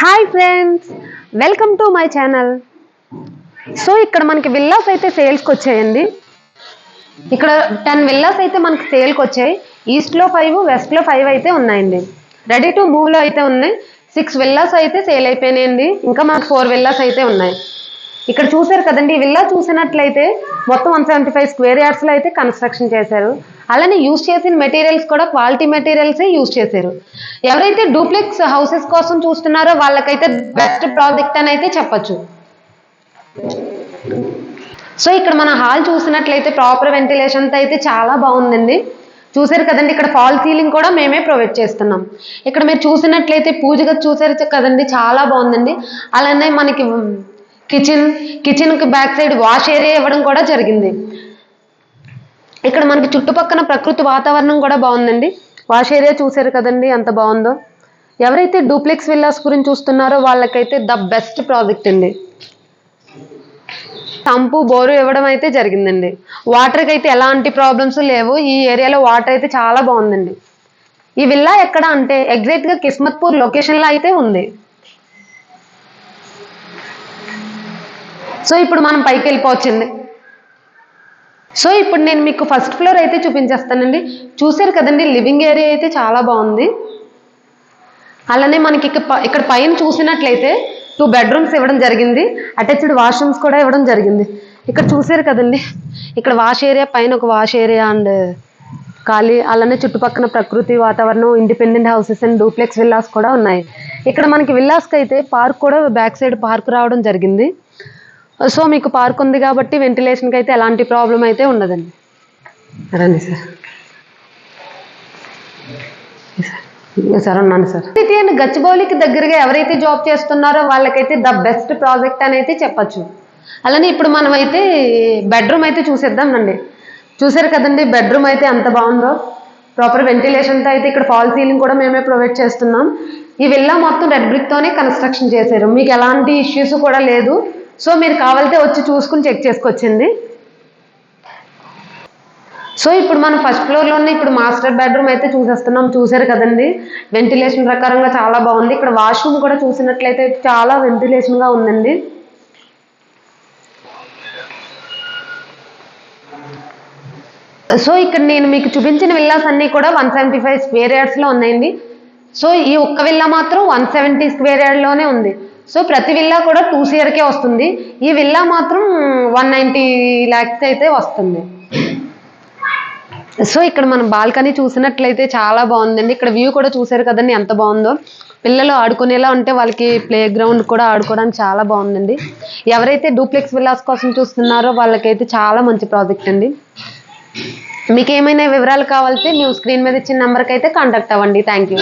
Hi friends, welcome to my channel. So ఇక్కడ మనకి villas అయితే సేల్స్కి వచ్చాయండి. ఇక్కడ 10 విల్లాస్ అయితే మనకి సేల్కి వచ్చాయి. ఈస్ట్లో 5, వెస్ట్లో 5 అయితే ఉన్నాయండి. రెడీ టు మూవ్లో అయితే ఉన్నాయి. 6 విల్లాస్ అయితే సేల్ అయిపోయినాయండి. ఇంకా మనకు 4 విల్లాస్ అయితే ఉన్నాయి. ఇక్కడ చూసారు కదండి, ఈ విల్లా చూసినట్లయితే మొత్తం 175 స్క్వేర్ యార్డ్స్లో అయితే కన్స్ట్రక్షన్ చేశారు. అలానే యూజ్ చేసిన మెటీరియల్స్ కూడా క్వాలిటీ మెటీరియల్సే యూజ్ చేశారు. ఎవరైతే డూప్లెక్స్ హౌసెస్ కోసం చూస్తున్నారో వాళ్ళకైతే బెస్ట్ ప్రాజెక్ట్ అని అయితే చెప్పచ్చు. సో ఇక్కడ మన హాల్ చూసినట్లయితే ప్రాపర్ వెంటిలేషన్తో అయితే చాలా బాగుందండి. చూసారు కదండి, ఇక్కడ ఫాల్ సీలింగ్ కూడా మేమే ప్రొవైడ్ చేస్తున్నాం. ఇక్కడ మీరు చూసినట్లయితే పూజ గది చూసారు కదండి, చాలా బాగుందండి. అలానే మనకి కిచెన్కి బ్యాక్ సైడ్ వాష్ ఏరియా ఇవ్వడం కూడా జరిగింది. ఇక్కడ మనకి చుట్టుపక్కల ప్రకృతి వాతావరణం కూడా బాగుందండి. వాష్ ఏరియా చూసారు కదండి ఎంత బాగుందో. ఎవరైతే డూప్లెక్స్ విల్లాస్ గురించి చూస్తున్నారో వాళ్ళకైతే ద బెస్ట్ ప్రాజెక్ట్ అండి. సంపు బోరు ఇవ్వడం అయితే జరిగిందండి. వాటర్కి అయితే ఎలాంటి ప్రాబ్లమ్స్ లేవు. ఈ ఏరియాలో వాటర్ అయితే చాలా బాగుందండి. ఈ విల్లా ఎక్కడ అంటే ఎగ్జాక్ట్గా కిస్మత్పూర్ లొకేషన్లో అయితే ఉంది. సో ఇప్పుడు మనం పైకి వెళ్ళిపోవచ్చండి. సో ఇప్పుడు నేను మీకు ఫస్ట్ ఫ్లోర్ అయితే చూపించేస్తానండి. చూసారు కదండి, లివింగ్ ఏరియా అయితే చాలా బాగుంది. అలానే మనకి ఇక్కడ పైన చూసినట్లయితే 2 బెడ్రూమ్స్ ఇవ్వడం జరిగింది. అటాచ్డ్ వాష్రూమ్స్ కూడా ఇవ్వడం జరిగింది. ఇక్కడ చూసారు కదండి, ఇక్కడ వాష్ ఏరియా, పైన ఒక వాష్ ఏరియా అండ్ ఖాళీ. అలానే చుట్టుపక్కల ప్రకృతి వాతావరణం, independent houses and duplex villas కూడా ఉన్నాయి. ఇక్కడ మనకి విల్లాస్కి అయితే పార్క్ కూడా బ్యాక్ సైడ్ పార్క్ రావడం జరిగింది. సో మీకు పార్క్ ఉంది కాబట్టి వెంటిలేషన్కి అయితే ఎలాంటి ప్రాబ్లం అయితే ఉండదండి. రండి సార్ ఉన్నాను సార్. సిటీ అండ్ గచ్చిబౌలికి దగ్గరగా ఎవరైతే జాబ్ చేస్తున్నారో వాళ్ళకైతే ద బెస్ట్ ప్రాజెక్ట్ అని అయితే చెప్పచ్చు. అలానే ఇప్పుడు మనం అయితే బెడ్రూమ్ అయితే చూసేద్దాం రండి. చూసారు కదండి, బెడ్రూమ్ అయితే ఎంత బాగుందో. ప్రాపర్ వెంటిలేషన్తో అయితే ఇక్కడ ఫాల్ సీలింగ్ కూడా మేమే ప్రొవైడ్ చేస్తున్నాం. ఈ విల్లా మొత్తం రెడ్ బ్రిక్తోనే కన్స్ట్రక్షన్ చేశారు. మీకు ఎలాంటి ఇష్యూస్ కూడా లేదు. సో మీరు కావాలంటే వచ్చి చూసుకుని చెక్ చేసుకోవచ్చండి. సో ఇప్పుడు మనం ఫస్ట్ ఫ్లోర్లోనే ఇప్పుడు మాస్టర్ బెడ్రూమ్ అయితే చూసేస్తున్నాం. చూసారు కదండి, వెంటిలేషన్ ప్రకారంగా చాలా బాగుంది. ఇక్కడ వాష్రూమ్ కూడా చూసినట్లయితే చాలా వెంటిలేషన్గా ఉందండి. సో ఇక్కడ నేను మీకు చూపించిన విల్లాస్ అన్నీ కూడా 175 స్క్వేర్ యార్డ్స్లో ఉన్నాయండి. సో ఈ ఒక్క విల్లా మాత్రం 170 స్క్వేర్ యార్డ్లోనే ఉంది. సో ప్రతి విల్లా కూడా 2 CRకే వస్తుంది. ఈ విల్లా మాత్రం 190 lakhs అయితే వస్తుంది. సో ఇక్కడ మనం బాల్కనీ చూసినట్లయితే చాలా బాగుందండి. ఇక్కడ వ్యూ కూడా చూసారు కదండి ఎంత బాగుందో. పిల్లలు ఆడుకునేలా ఉంటే వాళ్ళకి ప్లే గ్రౌండ్ కూడా ఆడుకోవడానికి చాలా బాగుందండి. ఎవరైతే డూప్లెక్స్ విల్లాస్ కోసం చూస్తున్నారో వాళ్ళకైతే చాలా మంచి ప్రాజెక్ట్ అండి. మీకు ఏమైనా వివరాలు కావాలంటే మేము స్క్రీన్ మీద ఇచ్చిన నెంబర్కి అయితే కాంటాక్ట్ అవ్వండి. Thank you.